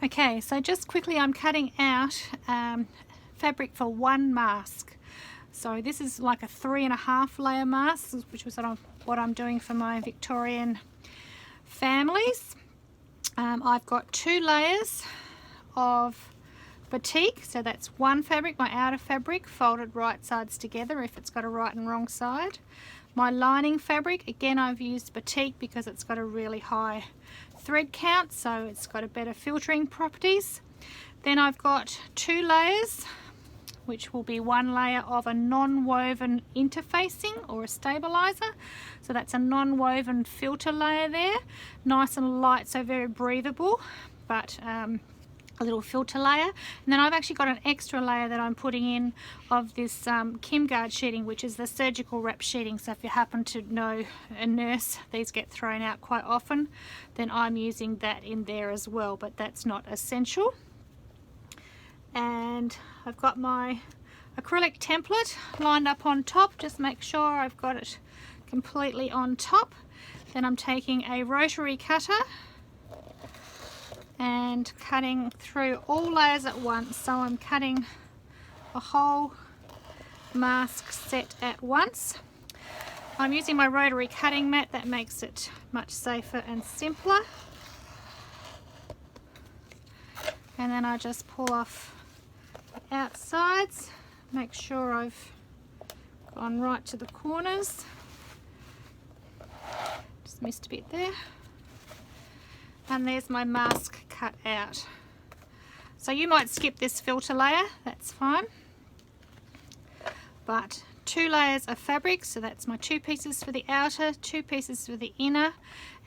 Okay, so just quickly I'm cutting out fabric for one mask. So this is like a 3.5 layer mask, which was what I'm doing for my Victorian families. I've got 2 layers of batik, so that's one fabric, my outer fabric, folded right sides together if it's got a right and wrong side. My lining fabric, again I've used batik because it's got a really high thread count, so it's got a better filtering properties. Then I've got 2 layers, which will be 1 layer of a non-woven interfacing or a stabilizer. So that's a non-woven filter layer there, nice and light, so very breathable, but a little filter layer. And then I've actually got an extra layer that I'm putting in of this KimGuard sheeting, which is the surgical wrap sheeting. So if you happen to know a nurse, these get thrown out quite often, then I'm using that in there as well, but that's not essential. And I've got my acrylic template lined up on top. Just make sure I've got it completely on top. Then I'm taking a rotary cutter and cutting through all layers at once. So I'm cutting a whole mask set at once. I'm using my rotary cutting mat, that makes it much safer and simpler. And then I just pull off the outsides, make sure I've gone right to the corners. Just missed a bit there. And there's my mask cut out. So you might skip this filter layer, that's fine. But 2 layers of fabric, so that's my 2 pieces for the outer, 2 pieces for the inner,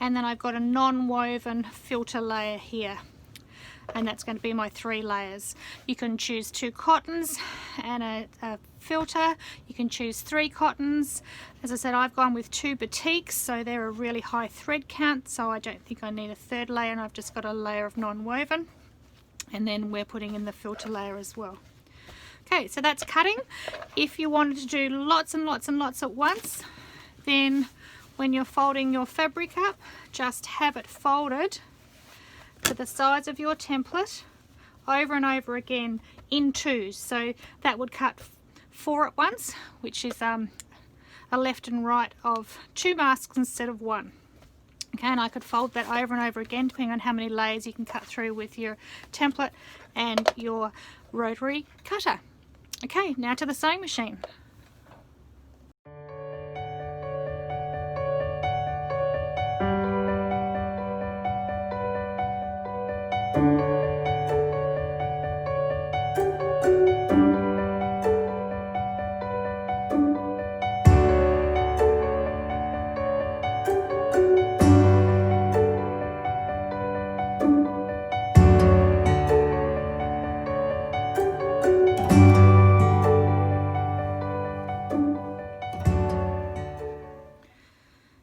and then I've got a non-woven filter layer here. And that's going to be my 3 layers. You can choose 2 cottons and a filter. You can choose 3 cottons. As I said, I've gone with 2 batiks, so they're a really high thread count, so I don't think I need a 3rd layer, and I've just got a layer of non-woven. And then we're putting in the filter layer as well. Okay, so that's cutting. If you wanted to do lots and lots and lots at once, then when you're folding your fabric up, just have it folded to the sides of your template over and over again in 2s. So that would cut 4 at once, which is a left and right of 2 masks instead of 1. Okay, and I could fold that over and over again depending on how many layers you can cut through with your template and your rotary cutter. Okay, now to the sewing machine.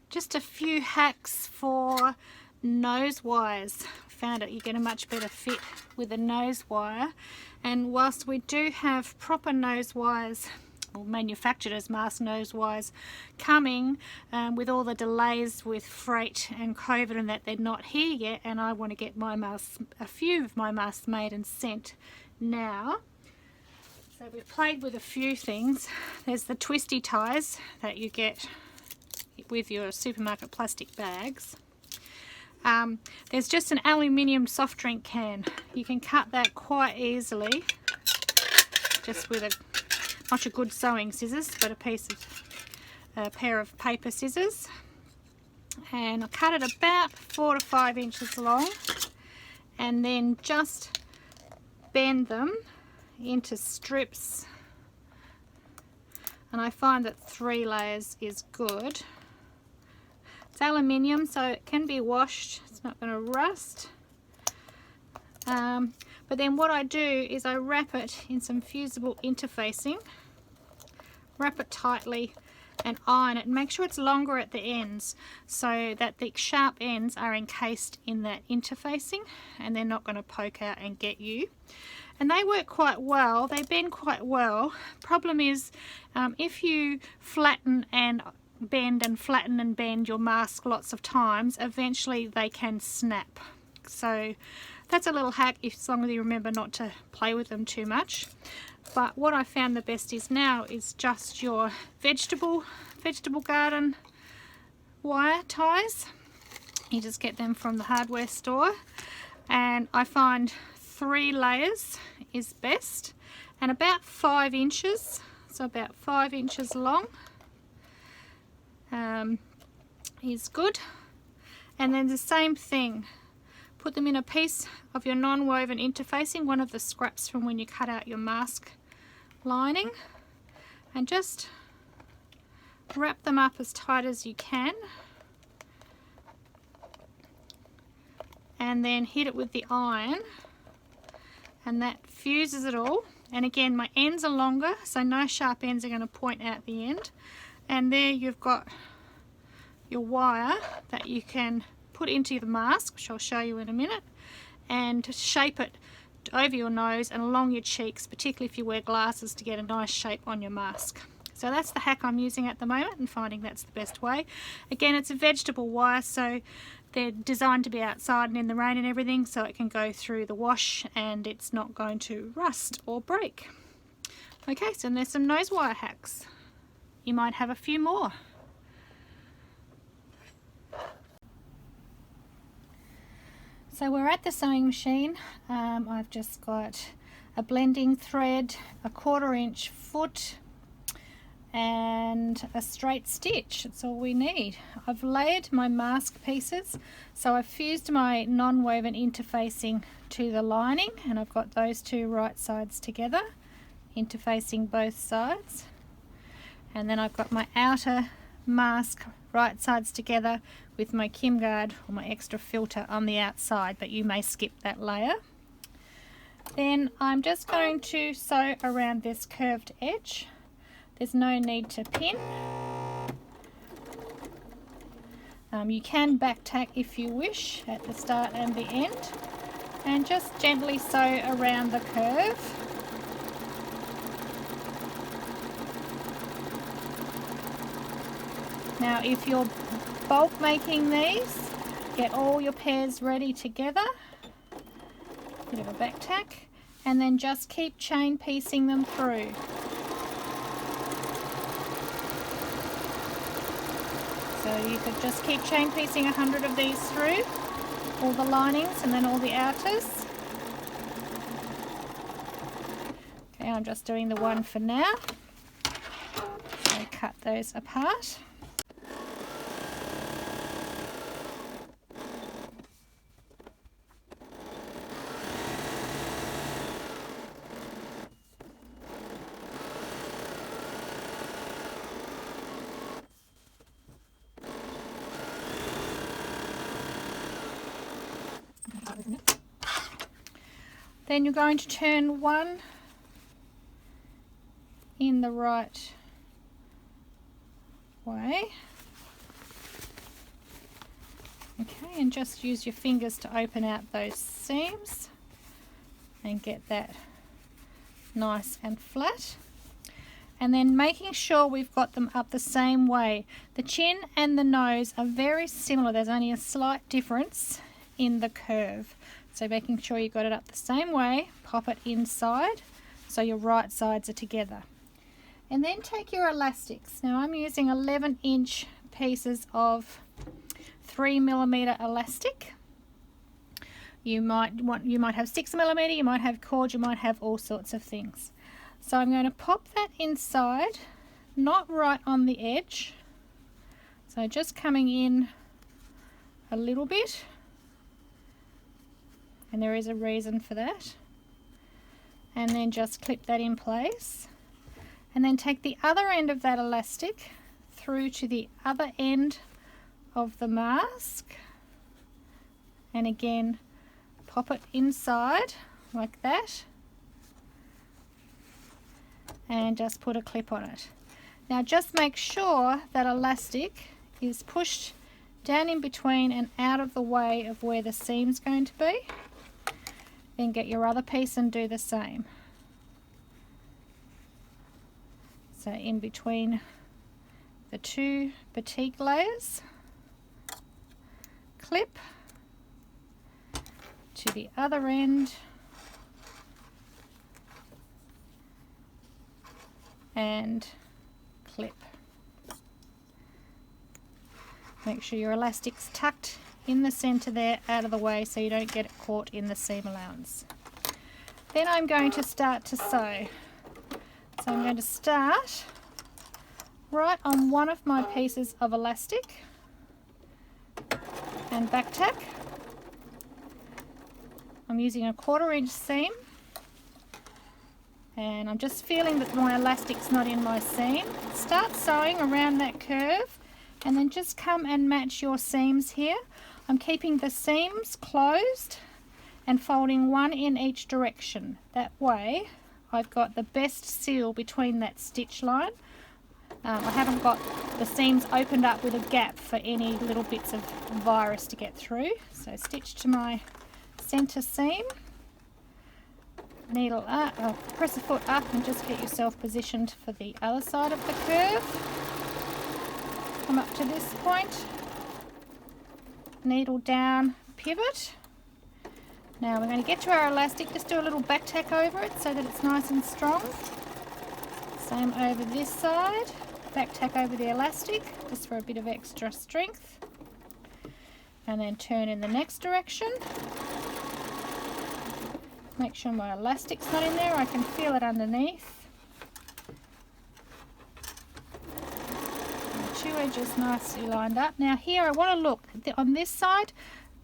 Just a few hacks for nose wires. Found it, you get a much better fit with a nose wire. And whilst we do have proper nose wires, or manufactured as mask nose wires coming, with all the delays with freight and COVID and that, they're not here yet, and I want to get my masks, a few of my masks made and sent now. So we've played with a few things. There's the twisty ties that you get with your supermarket plastic bags. There's just an aluminium soft drink can. You can cut that quite easily just with not a good sewing scissors, but a pair of paper scissors. And I'll cut it about 4 to 5 inches long, and then just bend them into strips. And I find that 3 layers is good. It's aluminium, so it can be washed. It's not going to rust. But then what I do is I wrap it in some fusible interfacing, wrap it tightly and iron it, and make sure it's longer at the ends so that the sharp ends are encased in that interfacing and they're not going to poke out and get you. And they work quite well, they bend quite well. Problem is, if you flatten and bend and flatten and bend your mask lots of times, eventually they can snap. So that's a little hack, as long as you remember not to play with them too much. But what I found the best is now is just your vegetable garden wire ties. You just get them from the hardware store, and I find 3 layers is best, and about 5 inches, so about 5 inches long is good. And then the same thing, put them in a piece of your non-woven interfacing, one of the scraps from when you cut out your mask lining, and just wrap them up as tight as you can, and then hit it with the iron, and that fuses it all. And again, my ends are longer, so no sharp ends are going to point out the end. And there you've got your wire that you can put into the mask, which I'll show you in a minute, and shape it over your nose and along your cheeks, particularly if you wear glasses, to get a nice shape on your mask. So that's the hack I'm using at the moment, and finding that's the best way. Again, it's a vegetable wire, so they're designed to be outside and in the rain and everything, so it can go through the wash and it's not going to rust or break. Okay, so there's some nose wire hacks. You might have a few more. So we're at the sewing machine. I've just got a blending thread, a 1/4 inch foot, and a straight stitch. That's all we need. I've layered my mask pieces, so I've fused my non-woven interfacing to the lining, and I've got those 2 right sides together, interfacing both sides. And then I've got my outer mask right sides together with my Kim Guard or my extra filter on the outside, but you may skip that layer. Then I'm just going to sew around this curved edge. There's no need to pin. You can back tack if you wish at the start and the end, and just gently sew around the curve. Now if you're bulk making these, get all your pairs ready together, bit of a back tack, and then just keep chain piecing them through. So you could just keep chain piecing 100 of these through, all the linings and then all the outers. Okay, I'm just doing the one for now. So cut those apart. Then you're going to turn one in the right way. Okay, and just use your fingers to open out those seams and get that nice and flat. And then making sure we've got them up the same way. The chin and the nose are very similar. There's only a slight difference in the curve. So making sure you got it up the same way, pop it inside so your right sides are together. And then take your elastics. Now I'm using 11-inch pieces of 3mm elastic. You might have 6mm, you might have cord, you might have all sorts of things. So I'm going to pop that inside, not right on the edge. So just coming in a little bit. And there is a reason for that. And then just clip that in place. And then take the other end of that elastic through to the other end of the mask. And again, pop it inside like that. And just put a clip on it. Now just make sure that elastic is pushed down in between and out of the way of where the seam's going to be. Then get your other piece and do the same. So in between the 2 batik layers, clip, to the other end and clip. Make sure your elastic's tucked in the center there, out of the way, so you don't get it caught in the seam allowance. Then I'm going to start to sew. So I'm going to start right on one of my pieces of elastic and back tack. I'm using a 1/4 inch seam, and I'm just feeling that my elastic's not in my seam. Start sewing around that curve and then just come and match your seams here. I'm keeping the seams closed and folding one in each direction. That way I've got the best seal between that stitch line. I haven't got the seams opened up with a gap for any little bits of virus to get through. So stitch to my center seam, needle up, press a foot up and just get yourself positioned for the other side of the curve. Come up to this point, needle down, pivot. Now we're going to get to our elastic, just do a little back tack over it so that it's nice and strong. Same over this side, back tack over the elastic just for a bit of extra strength, and then turn in the next direction. Make sure my elastic's not in there, I can feel it underneath. The two edges nicely lined up. Now here I want to look on this side,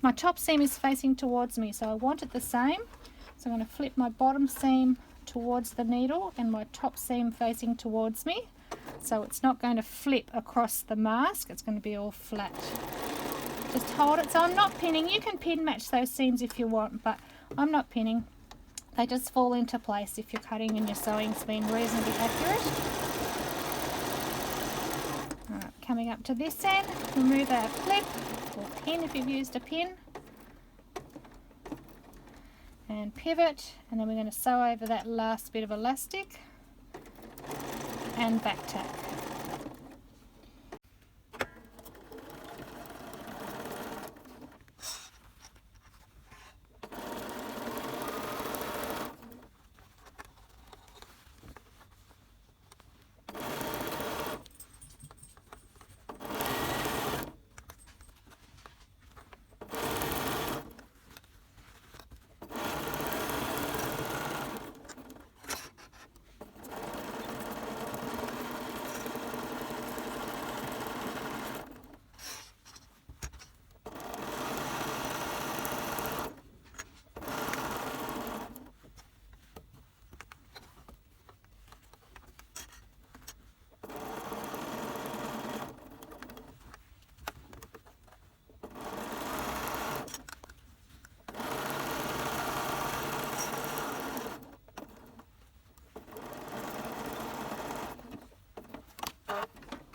my top seam is facing towards me, so I want it the same. So I'm going to flip my bottom seam towards the needle and my top seam facing towards me, so it's not going to flip across the mask, it's going to be all flat. Just hold it. So I'm not pinning. You can pin match those seams if you want, but I'm not pinning. They just fall into place if your cutting and your sewing's been reasonably accurate. Alright, coming up to this end, remove our clip or pin if you've used a pin, and pivot, and then we're going to sew over that last bit of elastic and back tack.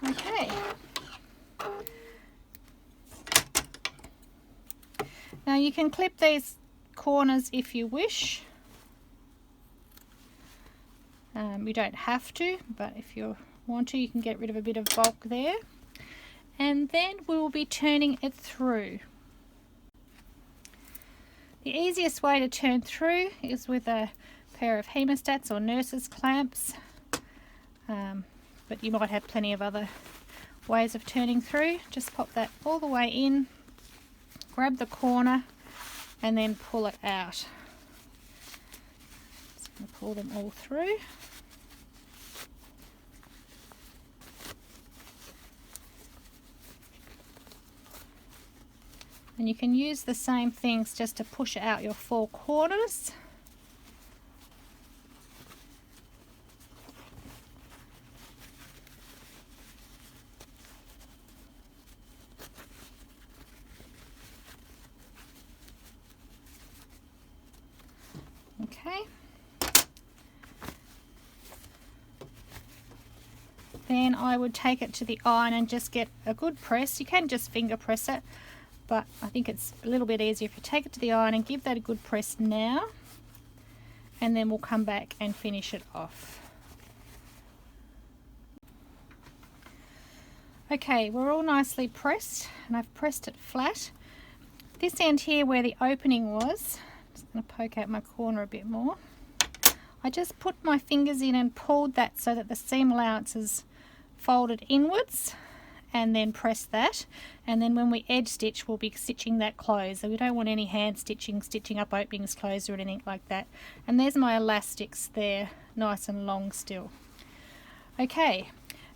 Okay. Now you can clip these corners if you wish. You don't have to, but if you want to, you can get rid of a bit of bulk there. And then we will be turning it through. The easiest way to turn through is with a pair of hemostats or nurse's clamps. But you might have plenty of other ways of turning through. Just pop that all the way in, grab the corner, and then pull it out. Just going to pull them all through. And you can use the same things just to push out your 4 corners. Okay. Then I would take it to the iron and just get a good press. You can just finger press it, but I think it's a little bit easier if you take it to the iron and give that a good press now, and then we'll come back and finish it off. Okay, we're all nicely pressed, and I've pressed it flat. This end here where the opening was, I'm going to poke out my corner a bit more. I just put my fingers in and pulled that so that the seam allowance is folded inwards, and then press that, and then when we edge stitch we'll be stitching that closed, so we don't want any hand stitching, stitching up openings closed or anything like that. And there's my elastics there, nice and long still. Okay,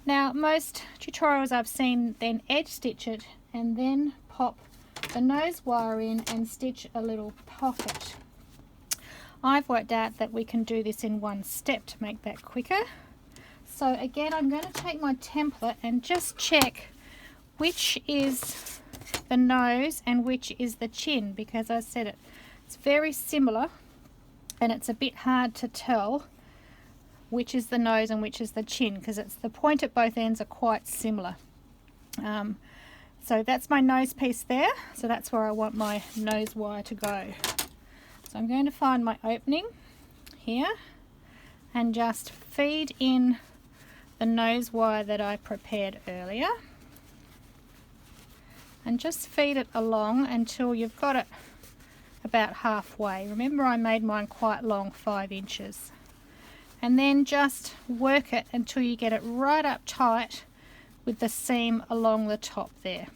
now most tutorials I've seen then edge stitch it and then pop the nose wire in and stitch a little pocket. I've worked out that we can do this in one step to make that quicker. So again, I'm going to take my template and just check which is the nose and which is the chin, because I said it's very similar and it's a bit hard to tell which is the nose and which is the chin, because it's the point at both ends are quite similar. So that's my nose piece there, so that's where I want my nose wire to go. So I'm going to find my opening here and just feed in the nose wire that I prepared earlier, and just feed it along until you've got it about halfway. Remember, I made mine quite long, 5 inches, and then just work it until you get it right up tight with the seam along the top there.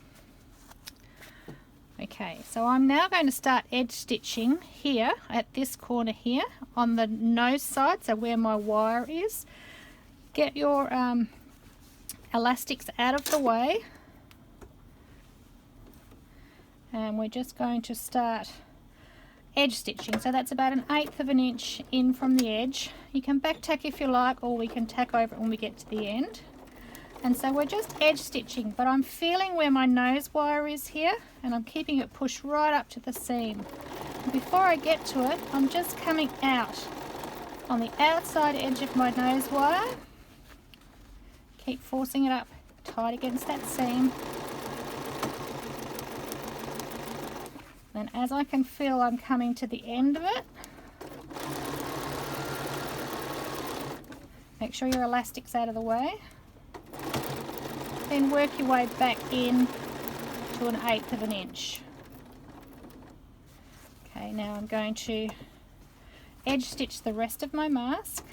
Okay, so I'm now going to start edge stitching here at this corner here on the nose side, so where my wire is. Get your elastics out of the way, and we're just going to start edge stitching. So that's about 1/8 of an inch in from the edge. You can back tack if you like, or we can tack over it when we get to the end. And so we're just edge stitching, but I'm feeling where my nose wire is here, and I'm keeping it pushed right up to the seam. And before I get to it, I'm just coming out on the outside edge of my nose wire. Keep forcing it up tight against that seam. Then as I can feel I'm coming to the end of it, make sure your elastic's out of the way. Then work your way back in to 1/8 of an inch. Okay, now I'm going to edge stitch the rest of my mask.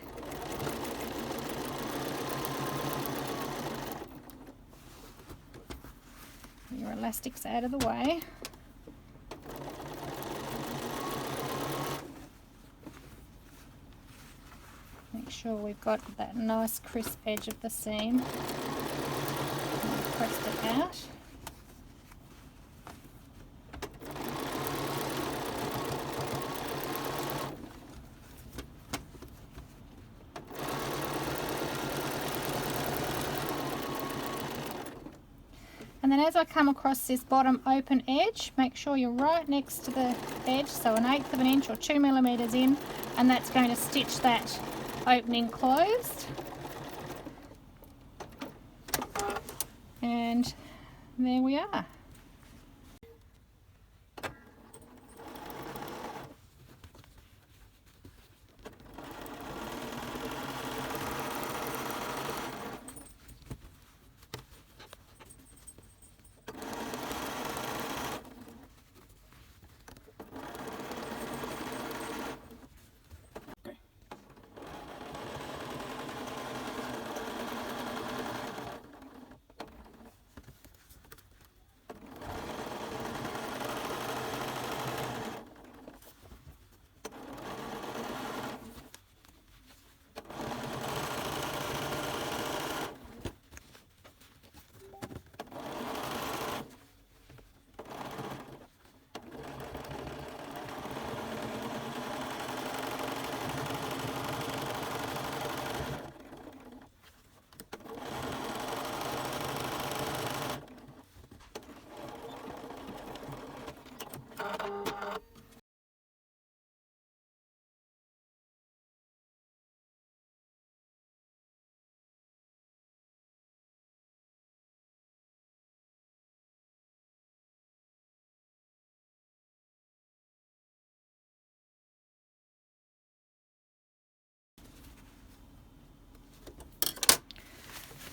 Your elastic's out of the way. Make sure we've got that nice crisp edge of the seam. Press it out. And then as I come across this bottom open edge, make sure you're right next to the edge, so 1/8 of an inch or 2 millimeters in, and that's going to stitch that opening closed. And there we are.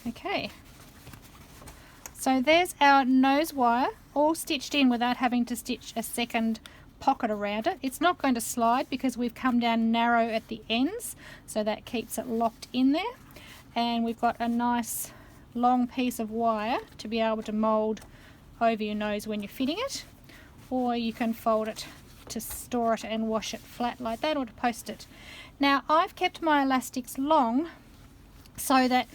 Okay, so there's our nose wire all stitched in without having to stitch a second pocket around it. It's not going to slide because we've come down narrow at the ends, so that keeps it locked in there. And we've got a nice long piece of wire to be able to mold over your nose when you're fitting it, or you can fold it to store it and wash it flat like that, or to post it. Now I've kept my elastics long so that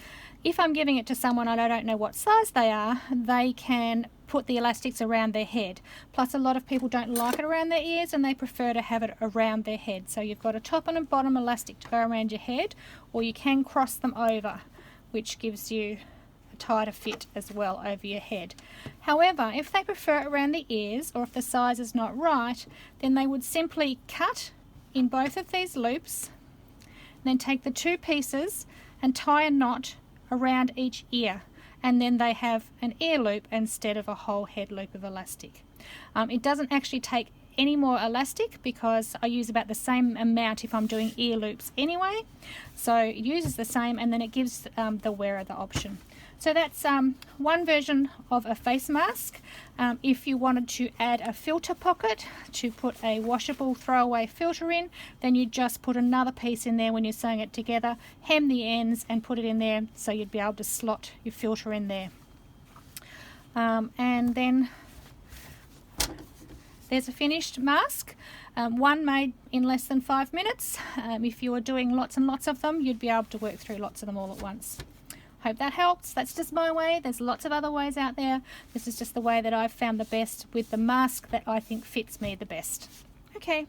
if I'm giving it to someone and I don't know what size they are, they can put the elastics around their head. Plus a lot of people don't like it around their ears and they prefer to have it around their head. So you've got a top and a bottom elastic to go around your head, or you can cross them over, which gives you a tighter fit as well over your head. However, if they prefer it around the ears, or if the size is not right, then they would simply cut in both of these loops, then take the two pieces and tie a knot around each ear, and then they have an ear loop instead of a whole head loop of elastic. It doesn't actually take any more elastic because I use about the same amount if I'm doing ear loops anyway, so it uses the same, and then it gives the wearer the option. So that's one version of a face mask. If you wanted to add a filter pocket to put a washable throwaway filter in, then you just put another piece in there when you're sewing it together, hem the ends and put it in there, so you'd be able to slot your filter in there. And then there's a finished mask, one made in less than 5 minutes. If you were doing lots and lots of them, you'd be able to work through lots of them all at once. Hope that helps. That's just my way. There's lots of other ways out there. This is just the way that I've found the best with the mask that I think fits me the best. Okay,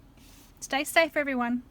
stay safe everyone.